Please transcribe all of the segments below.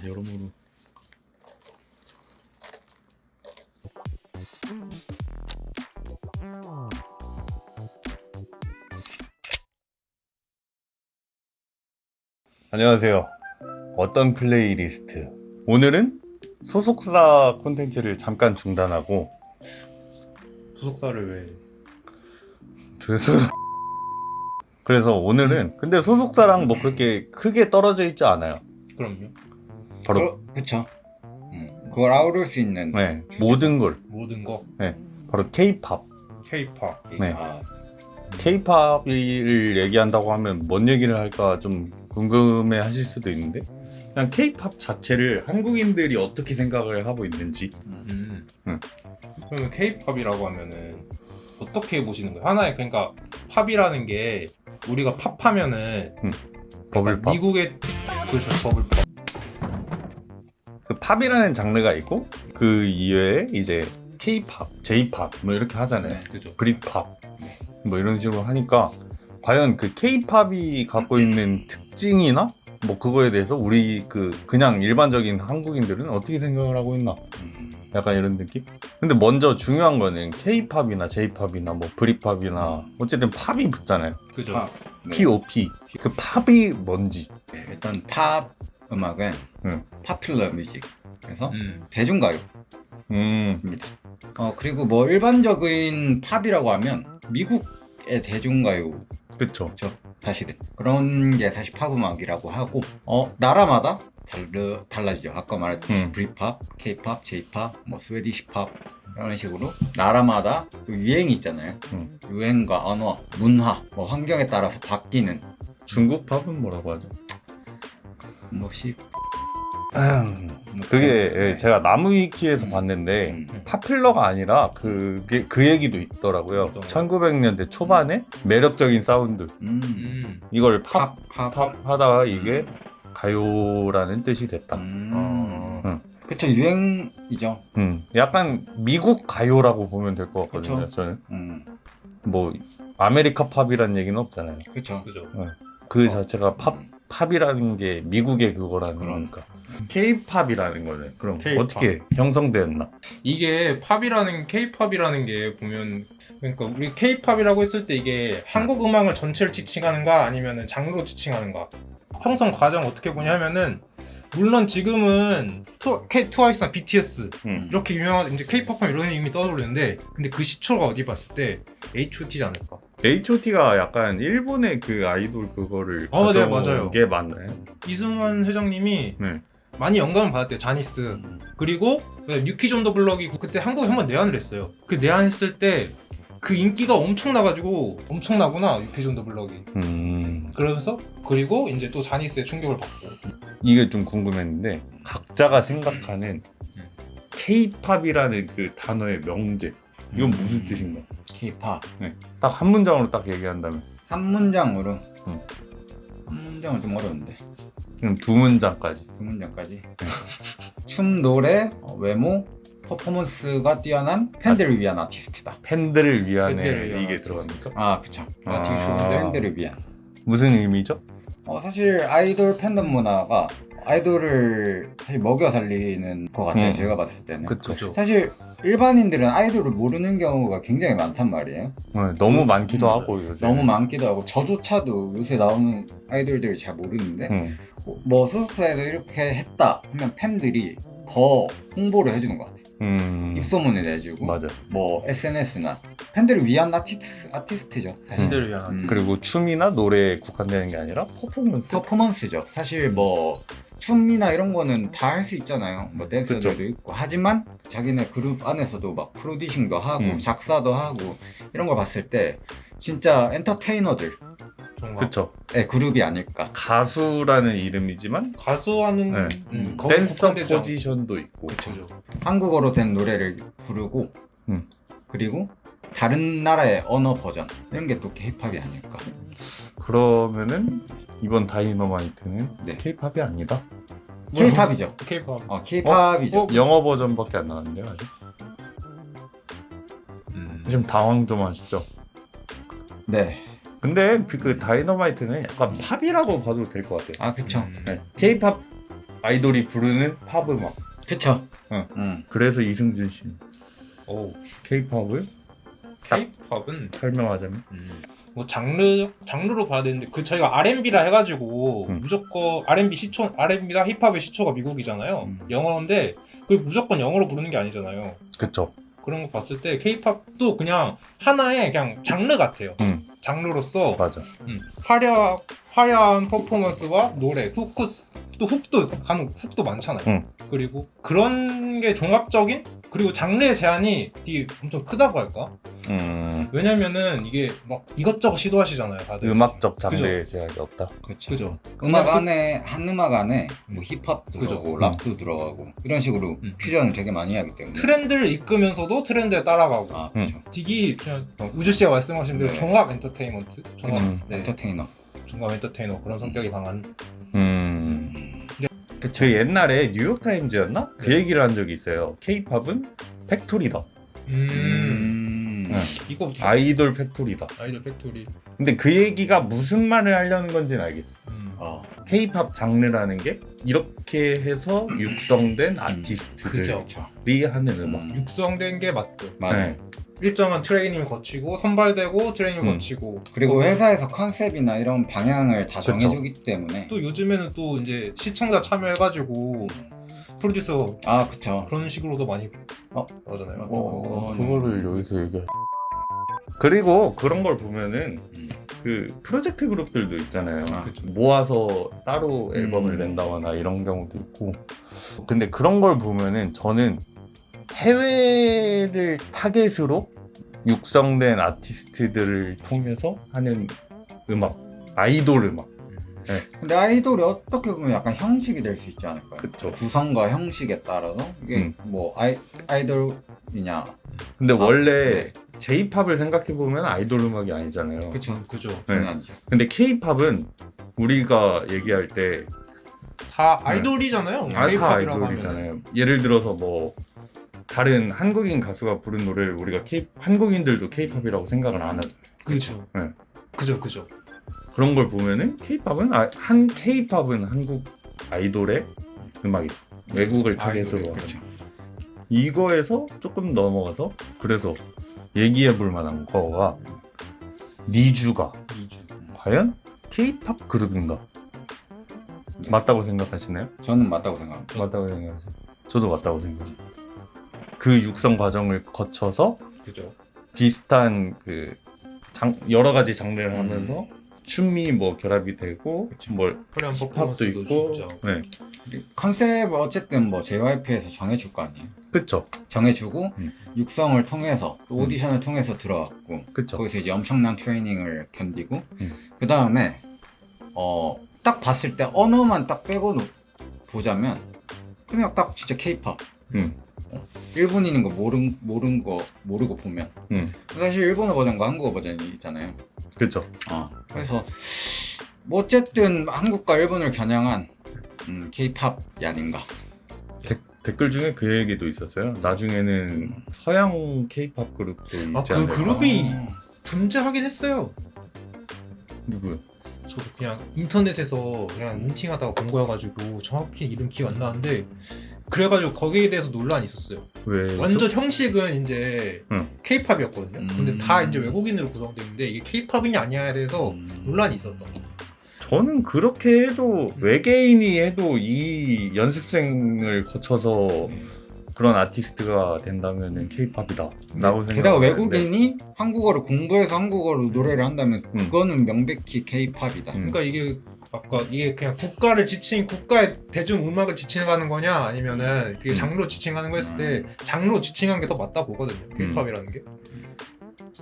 여러모로. 안녕하세요. 어떤 플레이리스트. 오늘은 소속사 콘텐츠를 잠깐 중단하고 소속사를 왜? 그래서 오늘은 근데 소속사랑 뭐 그렇게 크게 떨어져 있지 않아요. 그럼요. 바로 그쵸. 그걸 아우를 수 있는 네, 주제죠. 모든 걸. 모든 거. 네, 바로 K-팝. K-pop. 네. 아, K-팝을 얘기한다고 하면 뭔 얘기를 할까 좀 궁금해 하실 수도 있는데 그냥 K-팝 자체를 한국인들이 어떻게 생각을 하고 있는지. 그러면 K-pop이라고 하면은 어떻게 보시는 거예요? 하나의 그러니까 팝이라는 게 우리가 팝하면은 버블팝. 미국의 그렇죠 버블팝. 그 팝이라는 장르가 있고 그 이외에 이제 K-팝, J-팝 뭐 이렇게 하잖아요. 그죠. 브릿팝 뭐 이런 식으로 하니까 과연 그 K-팝이 갖고 있는 특징이나 뭐 그거에 대해서 우리 그냥 일반적인 한국인들은 어떻게 생각을 하고 있나? 약간 이런 느낌? 근데 먼저 중요한 거는 K-팝이나 J-팝이나 뭐 브릿팝이나 어쨌든 팝이 붙잖아요. 그죠. 팝. 네. P.O.P. 그 팝이 뭔지. 네, 일단 팝 음악은 파퓰러 뮤직. 그래서 대중가요입니다. 그리고 뭐 일반적인 팝이라고 하면 미국의 대중가요. 그쵸. 사실은 그런 게 사실 팝 음악이라고 하고 나라마다 달라지죠. 아까 말했듯이 브릿팝, K-팝, J-팝, 뭐 스웨디시 팝 이런 식으로 나라마다 유행이 있잖아요. 유행과 언어, 문화, 뭐 환경에 따라서 바뀌는 중국 팝은 뭐라고 하죠? 뭐시 그게 네. 제가 나무위키에서 봤는데 파퓰러가 아니라 그 얘기도 있더라고요. 1900년대 초반에 매력적인 사운드 이걸 팝 하다가 이게 가요라는 뜻이 됐다. 그쵸, 유행이죠. 약간 미국 가요라고 보면 될 것 같거든요. 그쵸. 저는 뭐 아메리카 팝이라는 얘기는 없잖아요. 그쵸. 그 자체가 팝이라는 게 미국의 그거라는 거니까. K-팝이라는 거는 그럼 K-pop. 어떻게 형성되었나? 이게 팝이라는 K-팝이라는 게 보면 그러니까 우리 K-팝이라고 했을 때 이게 한국 음악을 전체를 지칭하는가 아니면은 장르로 지칭하는가? 형성 과정 어떻게 보냐면은 물론 지금은 트와이스나 BTS 이렇게 유명한 이제 K-팝 이런 이름이 떠오르는데 근데 그 시초가 어디 봤을 때 H.O.T지 않을까? H.O.T가 약간 일본의 그 아이돌 그거를 네, 가져온 맞아요. 게 맞나요? 이승환 회장님이 네. 많이 영감을 받았대요. 자니스. 그리고 뉴키즈 온 더 블럭이 그때 한국에 한번 내한을 했어요. 그 내한했을 때 그 인기가 엄청나가지고 엄청나구나 뉴키즈 온 더 블럭이. 그러면서 그리고 이제 또 자니스의 충격을 받고. 이게 좀 궁금했는데 각자가 생각하는 K-팝이라는 그 단어의 명제 이건 무슨 뜻인가? K-팝 딱 한 문장으로 딱 얘기한다면 한 문장으로 한 문장은 좀 어려운데 그럼 두 문장까지. 두 문장까지 춤, 노래, 외모, 퍼포먼스가 뛰어난 팬들을 위한 아티스트다. 팬들을 위한 팬들을 위한 이게 아티스트. 들어갑니까? 아 그쵸. 되게 좋은데? 팬들을 위한. 무슨 의미죠? 사실 아이돌 팬덤 문화가 아이돌을 사실 먹여 살리는 것 같아요. 제가 봤을 때는. 그쵸. 사실 일반인들은 아이돌을 모르는 경우가 굉장히 많단 말이에요. 너무 많기도 하고 요새. 너무 많기도 하고 저조차도 요새 나오는 아이돌들을 잘 모르는데 뭐 소속사에서 이렇게 했다 하면 팬들이 더 홍보를 해주는 것 같아요. 입소문을 내주고 맞아. 뭐 SNS나 팬들을 위한 아티스트죠 사실. 팬들을 위한 아티스트. 그리고 춤이나 노래에 국한되는 게 아니라 퍼포먼스죠. 사실 뭐 춤이나 이런 거는 다 할 수 있잖아요. 뭐 댄서들도 그쵸. 있고 하지만 자기네 그룹 안에서도 막 프로듀싱도 하고 작사도 하고 이런 걸 봤을 때 진짜 엔터테이너들의 그쵸. 그룹이 아닐까. 가수라는 이름이지만 가수하는 거기 댄서 국한되지 않고. 포지션도 있고. 그쵸. 한국어로 된 노래를 부르고 그리고 다른 나라의 언어 버전 이런 게 또 K-팝이 아닐까. 그러면은 이번 다이너마이트는 네. K-팝이 아니다. K-팝이죠. K-pop. K-팝이죠. 영어 버전밖에 안 나왔는데요 아직. 지금 당황 좀 하시죠? 네. 근데 그 다이너마이트는 약간 팝이라고 봐도 될 것 같아요. 아 그쵸. 네. K-팝 아이돌이 부르는 팝 음악. 그쵸. 응. 그래서 이승준 씨 오, K-팝을 K-팝은 설명하자면 뭐 장르로 봐야 되는데 그 저희가 R&B라 해가지고 무조건 R&B랑 힙합의 시초가 미국이잖아요. 영어인데 그 무조건 영어로 부르는 게 아니잖아요. 그쵸. 그런 거 봤을 때 K-팝도 그냥 하나의 그냥 장르 같아요. 장르로서 맞아. 화려한 퍼포먼스와 노래, 훅도 많잖아요. 그리고 그런 게 종합적인 그리고 장르의 제한이 되게 엄청 크다고 할까? 왜냐면은 이게 막 이것저것 시도하시잖아요, 다들. 음악적 장르의 제약이 없다. 그죠. 음악 안에 한 음악 안에 뭐 힙합도 그죠. 들어가고 랍도 들어가고 이런 식으로 퓨전을 되게 많이 하기 때문에 트렌드를 이끌면서도 트렌드에 따라가고. 아 그렇죠. 되게 그냥 우주 씨가 말씀하신 대로 네. 종합 엔터테인먼트, 네. 엔터테이너. 종합 엔터테이너 그런 성격이 강한. 그 옛날에 뉴욕타임즈였나? 그 네. 얘기를 한 적이 있어요. K-팝은 팩토리다. 이거 아이돌 팩토리다. 아이돌 팩토리. 근데 그 얘기가 무슨 말을 하려는 건지는 알겠어. K-팝 장르라는 게 이렇게 해서 육성된 아티스트들이 그죠. 하는 음악. 육성된 게 맞죠. 맞아. 네. 일정한 트레이닝을 거치고 선발되고 트레이닝을 거치고 그리고 회사에서 컨셉이나 이런 방향을 다 그쵸. 정해주기 때문에 또 요즘에는 또 이제 시청자 참여해가지고 프로듀서 아 그쵸. 그런 식으로도 많이 나오잖아요. 그거를 여기서 얘기해. 그리고 그런 걸 보면은 그 프로젝트 그룹들도 있잖아요. 모아서 따로 앨범을 낸다거나 이런 경우도 있고. 근데 그런 걸 보면은 저는 해외를 타겟으로 육성된 아티스트들을 통해서 하는 음악, 아이돌 음악. 근데 아이돌이 어떻게 보면 약간 형식이 될 수 있지 않을까요? 그쵸. 구성과 형식에 따라서 이게 뭐 아이돌이냐. 근데 원래 네. J-팝을 생각해보면 아이돌 음악이 아니잖아요. 그쵸. 그죠. 그건 아니죠. 근데 K-팝은 우리가 얘기할 때 다 아이돌이잖아요. 다 K-팝이라고 아이돌이잖아요. 예를 들어서 뭐 다른 한국인 가수가 부른 노래를 우리가 한국인들도 K-팝이라고 생각을 안 하죠. 그죠. 네. 그죠. 그런 걸 보면은 K-팝은 K-팝은 한국 아이돌의 음악이다. 외국을 타겟으로 하는. 그렇죠. 이거에서 조금 넘어가서 그래서 얘기해 볼 만한 거가 니쥬가 과연 K-팝 그룹인가? 맞다고 생각하시나요? 저는 맞다고 생각합니다. 맞다고 생각하세요. 저도 맞다고 생각해요. 그 육성 과정을 거쳐서 그죠. 비슷한 그 여러 가지 장르를 하면서 춤이 뭐 결합이 되고 뭘 화려한 힙합도 퍼포먼스도 있고 진짜. 네. 컨셉을 어쨌든 뭐 JYP에서 정해줄 거 아니에요. 그쵸. 정해주고 육성을 통해서 또 오디션을 통해서 들어왔고 그쵸. 거기서 이제 엄청난 트레이닝을 견디고 그 다음에 딱 봤을 때 언어만 딱 빼고 보자면 그냥 딱 진짜 K-팝. 일본인인 거 모르고 보면 사실 일본어 버전과 한국어 버전이 있잖아요. 그쵸. 그래서 뭐 어쨌든 한국과 일본을 겨냥한 K-팝이 아닌가. 댓글 중에 그 얘기도 있었어요. 나중에는 서양 K-팝 그룹도 있지 그 않을까. 그룹이 존재하긴 했어요. 누구요? 저도 그냥 인터넷에서 그냥 룬팅하다가 본 거여가지고 정확히 이름 기억 안 나는데 그래가지고 거기에 대해서 논란이 있었어요. 왜? 완전 형식은 이제 K-팝이었거든요. 근데 다 이제 외국인으로 구성되어 있는데 이게 K-팝이냐 아니냐에 대해서 논란이 있었던 거예요. 저는 그렇게 해도 외계인이 해도 이 연습생을 거쳐서 그런 아티스트가 된다면 K-팝이다 라고 생각하는데 게다가 외국인이 한국어를 공부해서 한국어로 노래를 한다면 그거는 명백히 K-팝이다. 그러니까 이게 아까 이게 그냥 국가의 대중 음악을 지칭하는 거냐 아니면은 그게 장르로 지칭하는 거 했을 때 장르로 지칭하는 게 더 맞다 보거든요. K-팝이라는 게.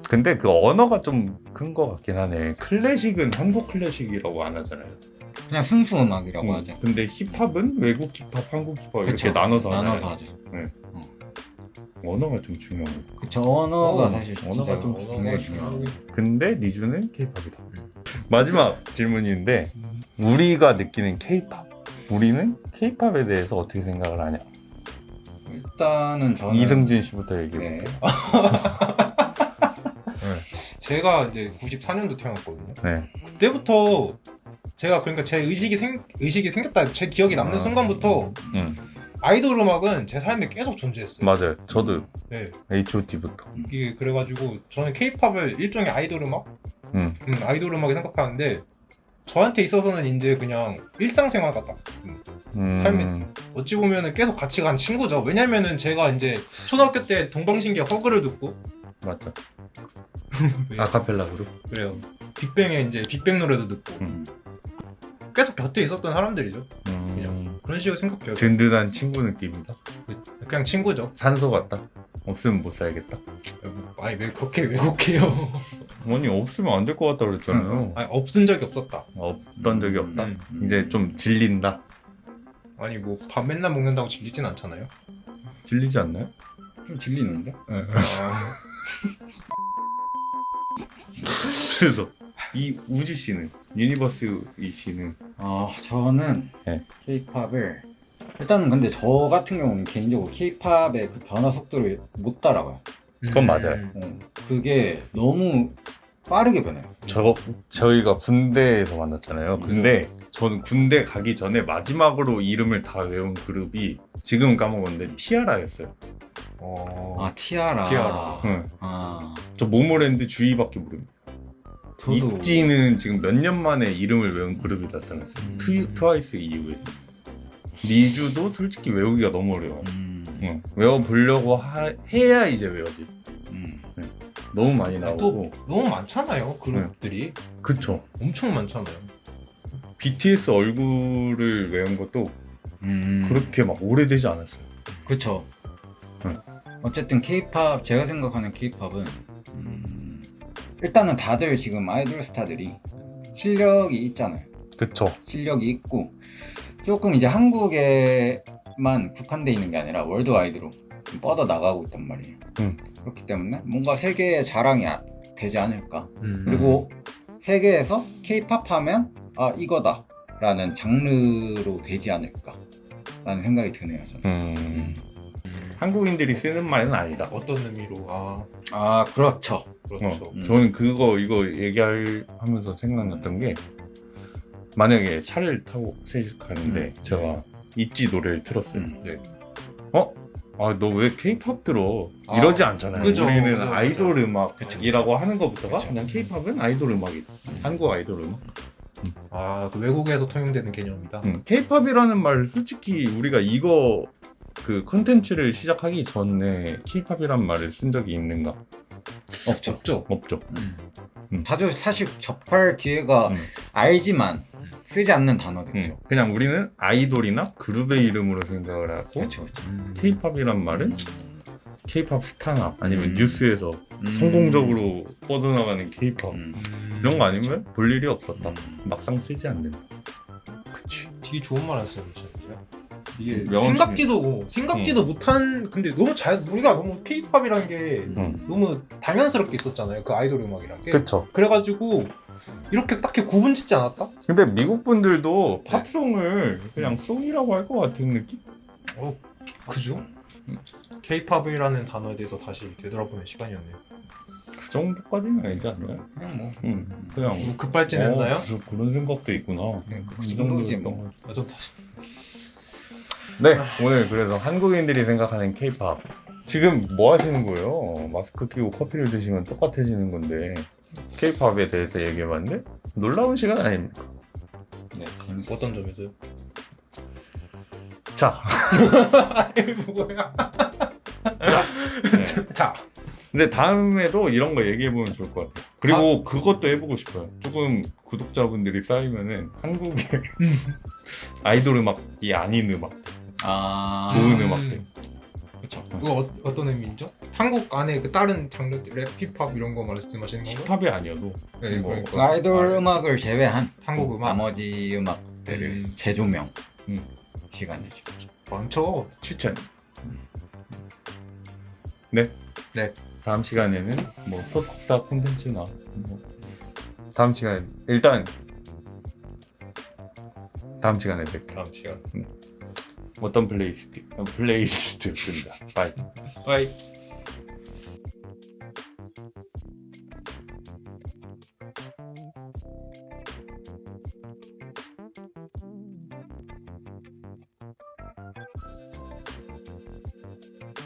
근데 그 언어가 좀 큰 거 같긴 하네. 클래식은 한국 클래식이라고 안 하잖아요. 그냥 순수 음악이라고 하죠. 근데 힙합은 외국 힙합, 한국 힙합 그쵸. 이렇게 나눠서 하죠. 언어가 좀 중요한 거. 그쵸. 언어가 사실 언어가 좀 굉장히 중요하고. 근데 니쥬는 K-팝이다. 마지막 질문인데 우리가 느끼는 K-팝, 우리는 K-팝에 대해서 어떻게 생각을 하냐? 일단은 저는 이승진 씨부터 얘기해 볼게요. 제가 이제 94년도 태어났거든요. 네. 그때부터 제가 그러니까 제 의식이 생겼다. 제 기억이 남는 순간부터 아이돌 음악은 제 삶에 계속 존재했어요. 맞아요. 저도 네. H.O.T.부터. 이게 그래가지고 저는 K-팝을 일종의 아이돌 음악, 아이돌 음악이 생각하는데 저한테 있어서는 이제 그냥 일상생활 같다. 삶에 어찌 보면은 계속 같이 간 친구죠. 왜냐면은 제가 이제 초등학교 때 동방신기 허그를 듣고 맞죠. 네. 아카펠라 그룹. 그래요. 빅뱅의 이제 빅뱅 노래도 듣고 계속 곁에 있었던 사람들이죠. 그냥 그런 식으로 생각해요. 든든한 친구 느낌이다. 그냥 친구죠. 산소 같다. 없으면 못 살겠다. 아니 왜 그렇게 왜곡해요? 아니 없으면 안 될 것 같다 그랬잖아요. 아니 없은 적이 없었다. 없던 적이 없다. 음. 이제 좀 질린다. 아니 뭐 밥 맨날 먹는다고 질리진 않잖아요. 질리지 않나요? 좀 질리는데? 아, 그래서 이 우지 씨는 유니버스 이 씨는 저는 네. K-팝을 일단은 근데 저 같은 경우는 개인적으로 K-팝의 그 변화 속도를 못 따라가요. 그건 맞아요. 그게 너무 빠르게 변해요. 저희가 군대에서 만났잖아요. 근데 저는 군대 가기 전에 마지막으로 이름을 다 외운 그룹이 지금 까먹었는데 티아라였어요. 티아라. 티아라. 응. 아, 저 모모랜드 주희밖에 모릅니다. 저도 있지는 지금 몇 년 만에 이름을 외운 그룹이 나타났어요. 트와이스 이후에. 리주도 솔직히 외우기가 너무 어려워. 응. 외워보려고 해야 이제 외워지. 너무 많이 아니, 나오고. 또 너무 많잖아요 그룹들이. 그쵸. 엄청 많잖아요. BTS 얼굴을 외운 것도 그렇게 막 오래되지 않았어요. 그쵸. 응. 어쨌든 K-팝, 제가 생각하는 K-팝은 일단은 다들 지금 아이돌 스타들이 실력이 있잖아요. 그쵸. 실력이 있고 조금 이제 한국에만 국한돼 있는 게 아니라 월드 와이드로 좀 뻗어 나가고 있단 말이에요. 그렇기 때문에 뭔가 세계의 자랑이 되지 않을까. 그리고 세계에서 K-팝 하면 이거다 라는 장르로 되지 않을까 라는 생각이 드네요. 저는. 한국인들이 쓰는 말은 아니다. 어떤 의미로? 그렇죠. 그렇죠. 저는 이거 얘기하면서 생각났던 게, 만약에 차를 타고 셋이 가는데 제가 있지 노래를 틀었어요. 네. 너 왜 K-팝 들어? 이러지 않잖아요. 그죠. 우리는 그죠. 아이돌 음악이라고 하는 것부터가 그냥 K-팝은 아이돌 음악이다. 한국 아이돌 음악. 그 외국에서 통용되는 개념이다. K-팝이라는 말 솔직히 우리가 이거 그 컨텐츠를 시작하기 전에 K-팝이란 말을 쓴 적이 있는가? 없죠. 없죠. 다들 사실 접할 기회가 알지만 쓰지 않는 단어들이죠. 그냥 우리는 아이돌이나 그룹의 이름으로 생각을 하고, 그렇죠. K-팝이란 말은 K-팝 스타나 아니면 뉴스에서 성공적으로 뻗어나가는 K-팝 이런 거 아니면 볼 일이 없었다. 막상 쓰지 않는다. 그치. 되게 좋은 말 하셨어요, 진짜. 이게 명언 생각지도 못한. 근데 너무 우리가 너무 K-팝이라는 게 너무 당연스럽게 있었잖아요. 그 아이돌 음악이란 게. 그쵸. 그래가지고 이렇게 딱히 구분짓지 않았다? 근데 미국 분들도 팝송을 그냥 송이라고 할 것 같은 느낌? 그죠? K-팝이라는 단어에 대해서 다시 되돌아보는 시간이었네요. 그 정도까지는 아니지 않나요? 그냥 그냥 뭐 급발진했나요? 그런 생각도 있구나. 그 정도지 뭐. 좀 다시. 네, 오늘 그래서 한국인들이 생각하는 K-팝. 지금 뭐 하시는 거예요? 마스크 끼고 커피를 드시면 똑같아지는 건데 K-팝에 대해서 얘기해봤는데 놀라운 시간 아닙니까? 네, 재밌었어요. 어떤 점에서요? 자, 아니 뭐야? 네. 자. 근데 다음에도 이런 거 얘기해보면 좋을 것 같아요. 그리고 그것도 해보고 싶어요. 조금 구독자분들이 쌓이면은 한국의 아이돌 음악이 아닌 음악들, 좋은 음악들. 그렇죠. 그거 어떤 의미죠? 한국 안에 그 다른 장르 랩, 힙합 이런 거 말씀하시는 건가요? 힙합이 아니어도 네, 뭐 그러니까. 아이돌 음악을 제외한 한국 음악 나머지 음악들을 재조명 시간이죠. 많죠. 추천. 네. 네. 다음 시간에는 뭐 소속사 콘텐츠나 다음 시간에 일단 다음 시간에 뵐게요. 다음 시간. 어떤 플레이리스트였습니다. 바이. 바이.